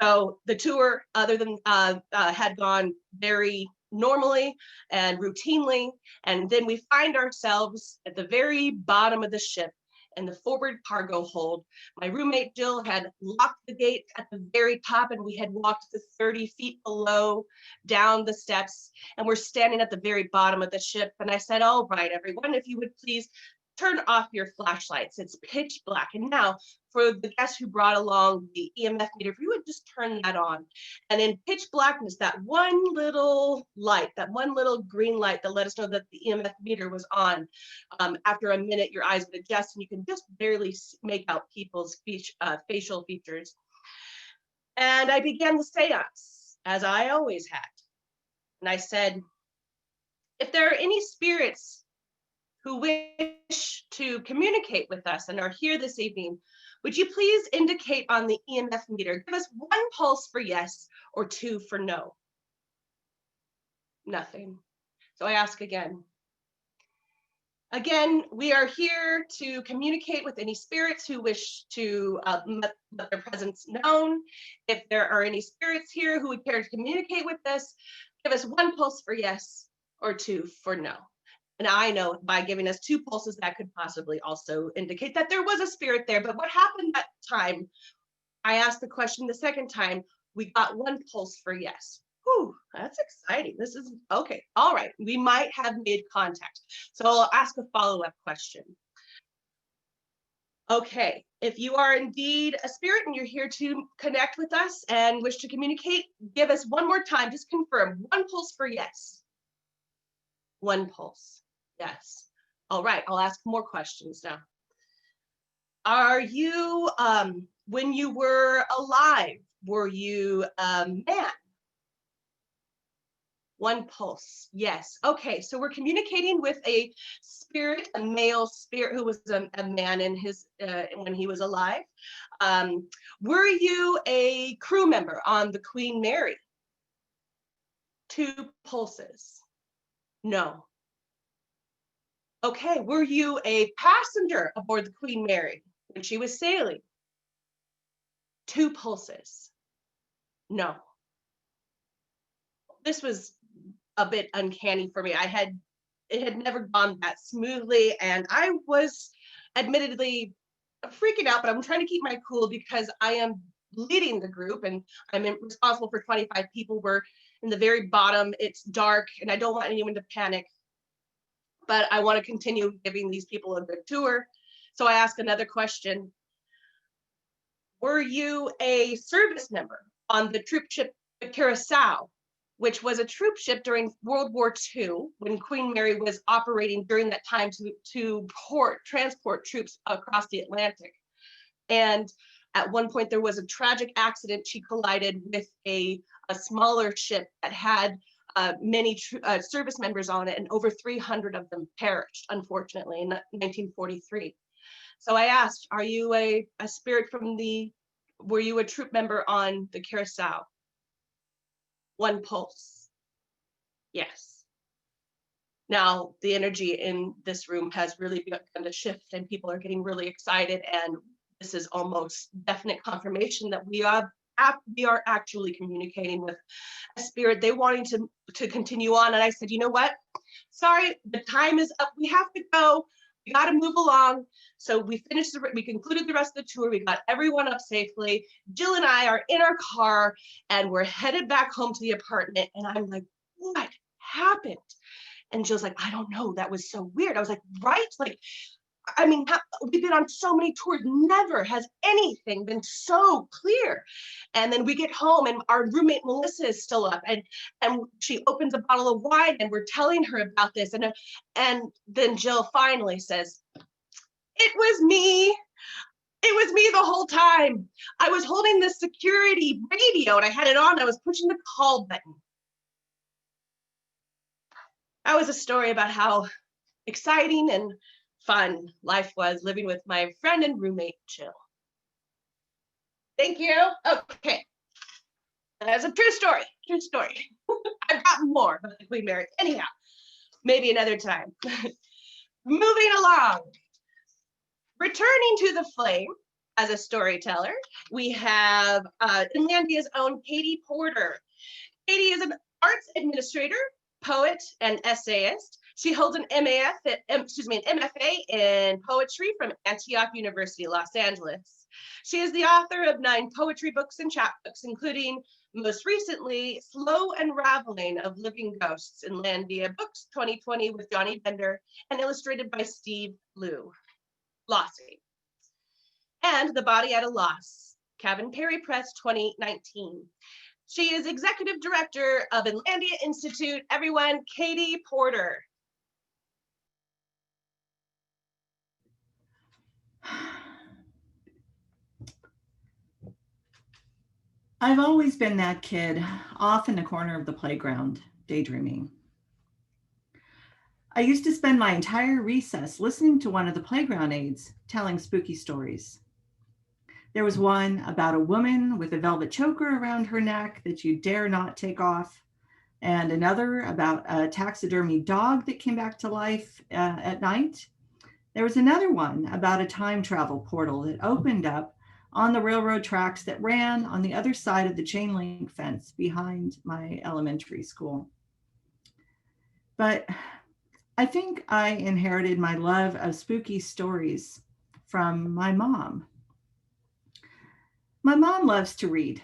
S2: So the tour, other than had gone very normally and routinely. And then we find ourselves at the very bottom of the ship in the forward cargo hold. My roommate Jill had locked the gate at the very top, and we had walked the 30 feet below down the steps, and we're standing at the very bottom of the ship. And I said, all right, everyone, if you would please turn off your flashlights. It's pitch black. And now for the guests who brought along the EMF meter, if you would just turn that on. And in pitch blackness, that one little light, that one little green light that let us know that the EMF meter was on. After a minute, your eyes would adjust and you can just barely make out people's facial features. And I began the seance, as I always had. And I said, if there are any spirits who wish to communicate with us and are here this evening, would you please indicate on the EMF meter, give us one pulse for yes or two for no? Nothing. So I ask again. Again, we are here to communicate with any spirits who wish to let their presence known. If there are any spirits here who would care to communicate with us, give us one pulse for yes or two for no. And I know by giving us two pulses, that could possibly also indicate that there was a spirit there. But what happened that time, I asked the question the second time, we got one pulse for yes. Whew, that's exciting. This is okay. All right. We might have made contact. So I'll ask a follow-up question. Okay, if you are indeed a spirit and you're here to connect with us and wish to communicate, give us one more time, just confirm. One pulse for yes. One pulse, yes. All right, I'll ask more questions now. Are you, when you were alive, were you a man? One pulse, yes. Okay, so we're communicating with a spirit, a male spirit who was a man in his when he was alive. Were you a crew member on the Queen Mary? Two pulses. No. Okay, were you a passenger aboard the Queen Mary when she was sailing? Two pulses. No. This was a bit uncanny for me. It had never gone that smoothly, and I was admittedly freaking out, but I'm trying to keep my cool because I am leading the group and I'm responsible for 25 people. We're in the very bottom, it's dark, and I don't want anyone to panic, but I want to continue giving these people a good tour. So I ask another question. Were you a service member on the troop ship the Curacao, which was a troop ship during World War II when Queen Mary was operating during that time to transport troops across the Atlantic? And at one point there was a tragic accident. She collided with a smaller ship that had many service members on it, and over 300 of them perished, unfortunately, in 1943. So I asked, are you a spirit from were you a troop member on the Curacao? One pulse. Yes. Now, the energy in this room has really begun to shift and people are getting really excited. And this is almost definite confirmation that we are actually communicating with a spirit. They wanting to continue on. And I said, you know what? Sorry, the time is up. We have to go. We got to move along. So we concluded the rest of the tour. We got everyone up safely. Jill and I are in our car and we're headed back home to the apartment. And I'm like, what happened? And Jill's like, I don't know. That was so weird. I was like, right? Like, I mean, we've been on so many tours. Never has anything been so clear. And then we get home and our roommate Melissa is still up and she opens a bottle of wine and we're telling her about this. And then Jill finally says, it was me. It was me the whole time. I was holding this security radio and I had it on. I was pushing the call button. That was a story about how exciting and fun life was living with my friend and roommate, Jill. Thank you. Okay. That's a true story. True story. I've got more about the Queen Mary. Anyhow, maybe another time. Moving along. Returning to the flame as a storyteller, we have Inlandia's own Katie Porter. Katie is an arts administrator, poet, and essayist. She holds an MFA in poetry from Antioch University, Los Angeles. She is the author of 9 poetry books and chapbooks, including most recently, Slow Unraveling of Living Ghosts in Landia Books 2020 with Johnny Bender and illustrated by Steve Lossie. And The Body at a Loss, Kevin Perry Press 2019. She is executive director of Inlandia Institute. Everyone, Katie Porter.
S1: I've always been that kid off in the corner of the playground, daydreaming. I used to spend my entire recess listening to one of the playground aides telling spooky stories. There was one about a woman with a velvet choker around her neck that you dare not take off, and another about a taxidermy dog that came back to life at night. There was another one about a time travel portal that opened up on the railroad tracks that ran on the other side of the chain link fence behind my elementary school. But I think I inherited my love of spooky stories from my mom. My mom loves to read.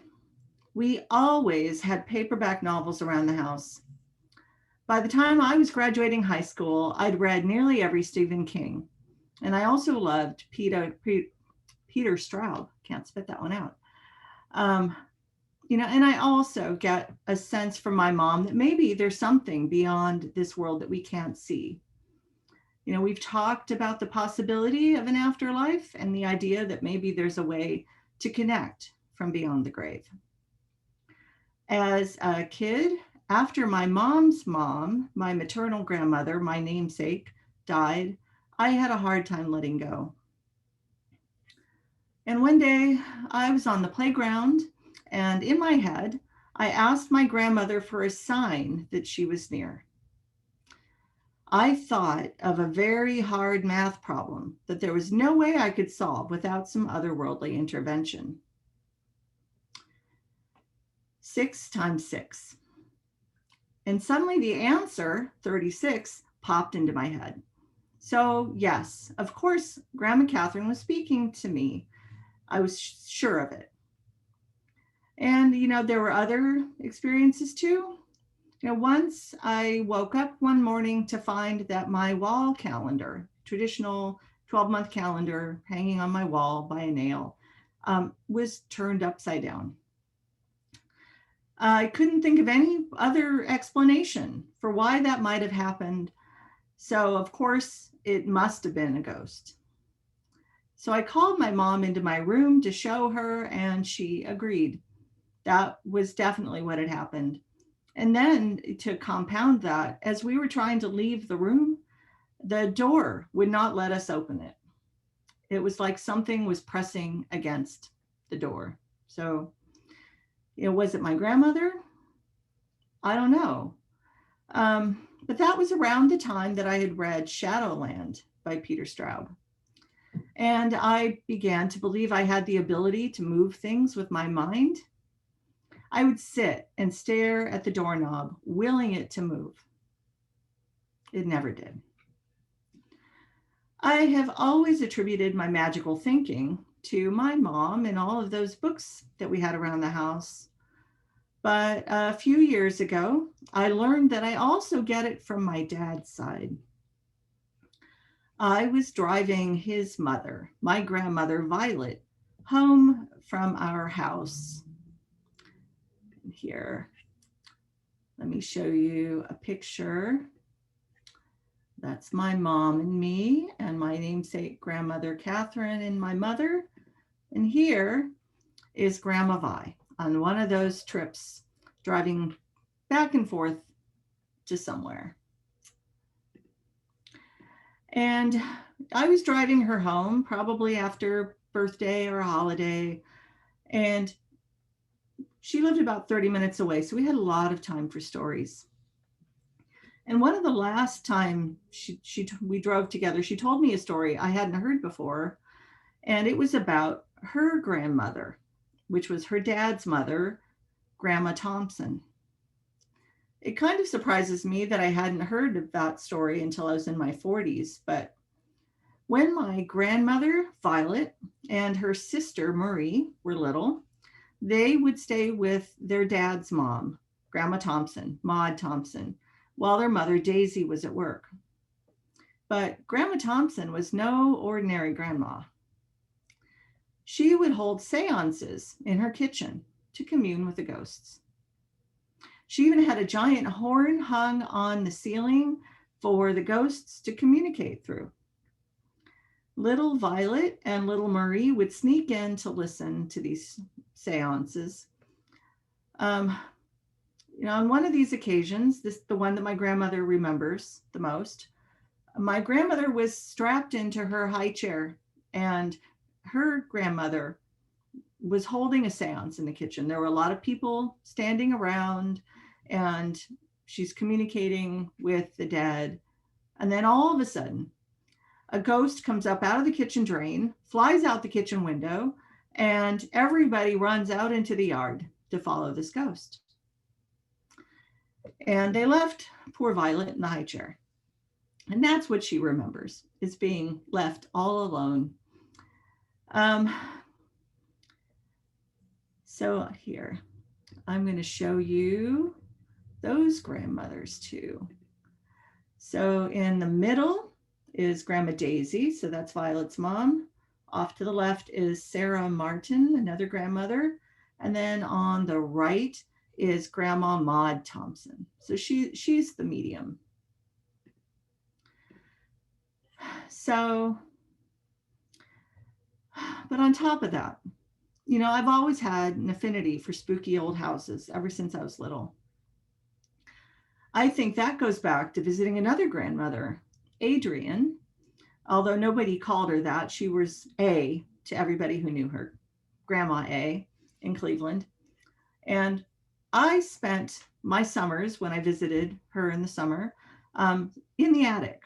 S1: We always had paperback novels around the house. By the time I was graduating high school, I'd read nearly every Stephen King. And I also loved Peter Straub. Can't spit that one out. And I also get a sense from my mom that maybe there's something beyond this world that we can't see. We've talked about the possibility of an afterlife and the idea that maybe there's a way to connect from beyond the grave. As a kid, after my mom's mom, my maternal grandmother, my namesake, died, I had a hard time letting go. And one day I was on the playground, and in my head, I asked my grandmother for a sign that she was near. I thought of a very hard math problem that there was no way I could solve without some otherworldly intervention. 6 times 6. And suddenly the answer, 36, popped into my head. So yes, of course, Grandma Catherine was speaking to me. I was sure of it. And, there were other experiences too. Once I woke up one morning to find that my wall calendar, traditional 12-month calendar hanging on my wall by a nail, was turned upside down. I couldn't think of any other explanation for why that might have happened. So of course, it must have been a ghost. So I called my mom into my room to show her, and she agreed. That was definitely what had happened. And then to compound that, as we were trying to leave the room, the door would not let us open it. It was like something was pressing against the door. So, was it my grandmother? I don't know. But that was around the time that I had read Shadowland by Peter Straub. And I began to believe I had the ability to move things with my mind. I would sit and stare at the doorknob, willing it to move. It never did. I have always attributed my magical thinking to my mom and all of those books that we had around the house. But a few years ago, I learned that I also get it from my dad's side. I was driving his mother, my grandmother Violet, home from our house. Here, let me show you a picture. That's my mom and me, and my namesake grandmother Catherine and my mother. And here is Grandma Vi on one of those trips, driving back and forth to somewhere. And I was driving her home, probably after birthday or a holiday, and she lived about 30 minutes away, so we had a lot of time for stories. And one of the last time we drove together, she told me a story I hadn't heard before, and it was about her grandmother, which was her dad's mother, Grandma Thompson. It kind of surprises me that I hadn't heard of that story until I was in my 40s, but when my grandmother, Violet, and her sister, Marie, were little, they would stay with their dad's mom, Grandma Thompson, Maud Thompson, while their mother, Daisy, was at work. But Grandma Thompson was no ordinary grandma. She would hold seances in her kitchen to commune with the ghosts. She even had a giant horn hung on the ceiling for the ghosts to communicate through. Little Violet and little Marie would sneak in to listen to these seances. On one of these occasions, the one that my grandmother remembers the most, my grandmother was strapped into her high chair, and her grandmother was holding a seance in the kitchen. There were a lot of people standing around, and she's communicating with the dead. And then all of a sudden, a ghost comes up out of the kitchen drain, flies out the kitchen window, and everybody runs out into the yard to follow this ghost. And they left poor Violet in the high chair. And that's what she remembers, is being left all alone. So here, I'm going to show you those grandmothers too. So in the middle is Grandma Daisy. So that's Violet's mom. Off to the left is Sarah Martin, another grandmother. And then on the right is Grandma Maud Thompson. So she's the medium. So, but on top of that, you know, I've always had an affinity for spooky old houses ever since I was little. I think that goes back to visiting another grandmother, Adrian. Although nobody called her that, she was A to everybody who knew her, Grandma A in Cleveland. And I spent my summers when I visited her in the summer in the attic.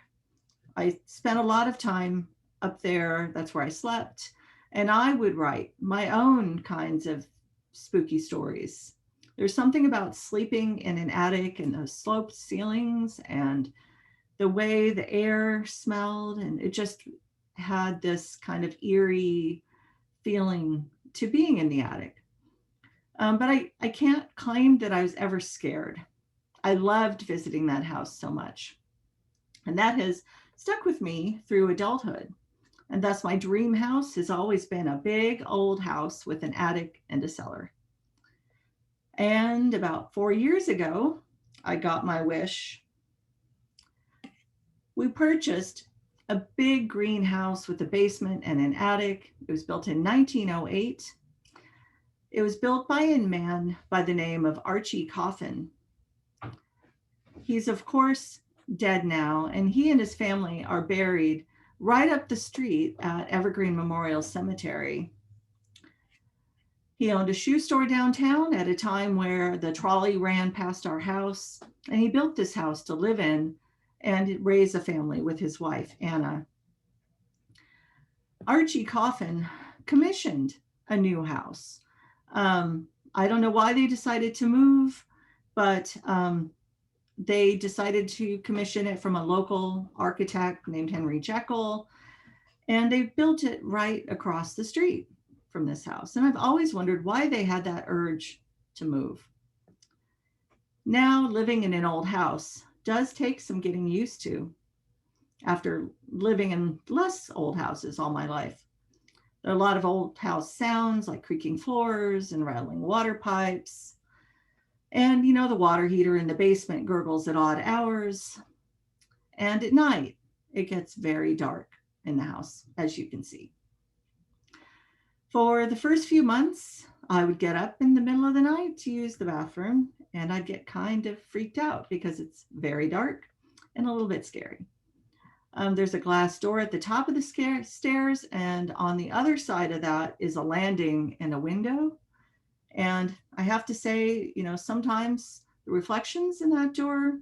S1: I spent a lot of time up there. That's where I slept. And I would write my own kinds of spooky stories. There's something about sleeping in an attic and the sloped ceilings and the way the air smelled. And it just had this kind of eerie feeling to being in the attic. But I can't claim that I was ever scared. I loved visiting that house so much. And that has stuck with me through adulthood. And thus my dream house has always been a big old house with an attic and a cellar. And about 4 years ago, I got my wish. We purchased a big greenhouse with a basement and an attic. It was built in 1908. It was built by a man by the name of Archie Coffin. He's, of course, dead now, and he and his family are buried right up the street at Evergreen Memorial Cemetery. He owned a shoe store downtown at a time where the trolley ran past our house, and he built this house to live in and raise a family with his wife, Anna. Archie Coffin commissioned a new house. I don't know why they decided to move, but they decided to commission it from a local architect named Henry Jekyll, and they built it right across the street from this house. And I've always wondered why they had that urge to move. Now, living in an old house does take some getting used to after living in less old houses all my life. There are a lot of old house sounds like creaking floors and rattling water pipes. And, you know, the water heater in the basement gurgles at odd hours. And at night, it gets very dark in the house, as you can see. For the first few months, I would get up in the middle of the night to use the bathroom, and I'd get kind of freaked out because it's very dark and a little bit scary. There's a glass door at the top of the stairs, and on the other side of that is a landing and a window. And I have to say, you know, sometimes the reflections in that door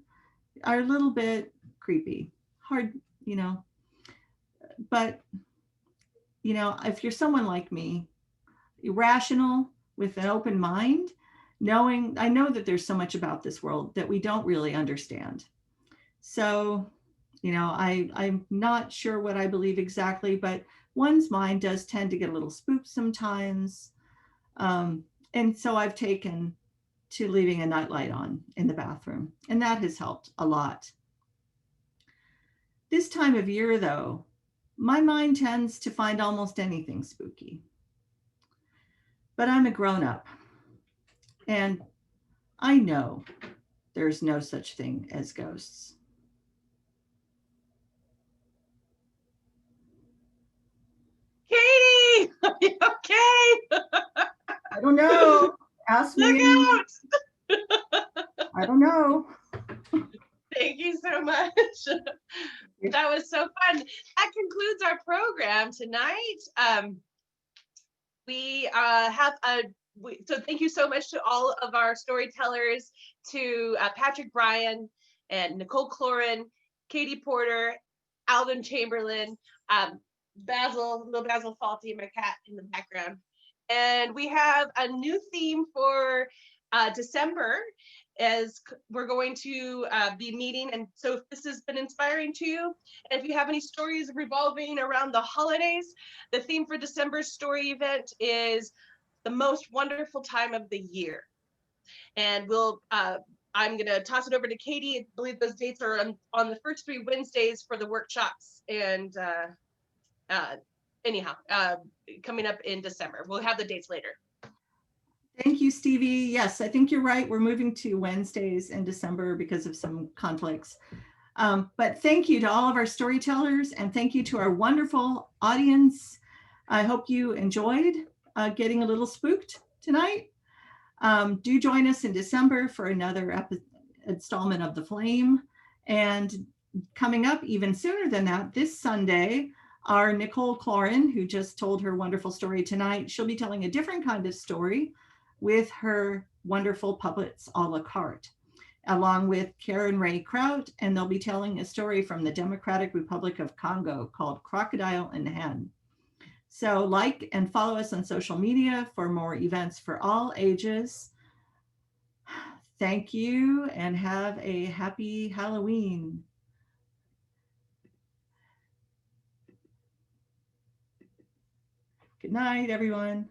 S1: are a little bit creepy, hard, you know, but, you know, if you're someone like me, irrational with an open mind, I know that there's so much about this world that we don't really understand. So, you know, I'm not sure what I believe exactly, but one's mind does tend to get a little spooked sometimes. And so I've taken to leaving a nightlight on in the bathroom, and that has helped a lot. This time of year, though, my mind tends to find almost anything spooky. But I'm a grown-up, and I know there's no such thing as ghosts.
S2: Katie, are you okay?
S1: I don't know. Ask
S2: Look
S1: me.
S2: out!
S1: I don't know.
S2: Thank you so much. That was so fun. That concludes our program tonight. We have so thank you so much to all of our storytellers, to Patrick Bryan and Nicole Cloran, Katie Porter, Alvin Chamberlain, little Basil Faulty, my cat in the background. And we have a new theme for December, as we're going to be meeting. And so if this has been inspiring to you, and if you have any stories revolving around the holidays, the theme for December's story event is the most wonderful time of the year. And I'm going to toss it over to Katie. I believe those dates are on the first 3 Wednesdays for the workshops. And anyhow, coming up in December. We'll have the dates later.
S1: Thank you, Stevie. Yes, I think you're right. We're moving to Wednesdays in December because of some conflicts. But thank you to all of our storytellers, and thank you to our wonderful audience. I hope you enjoyed getting a little spooked tonight. Do join us in December for another installment of The Flame. And coming up even sooner than that, this Sunday, our Nicole Cloran, who just told her wonderful story tonight, she'll be telling a different kind of story with her wonderful puppets a la carte, along with Karen Ray Kraut, and they'll be telling a story from the Democratic Republic of Congo called Crocodile and Hen. So like and follow us on social media for more events for all ages. Thank you and have a happy Halloween. Good night, everyone.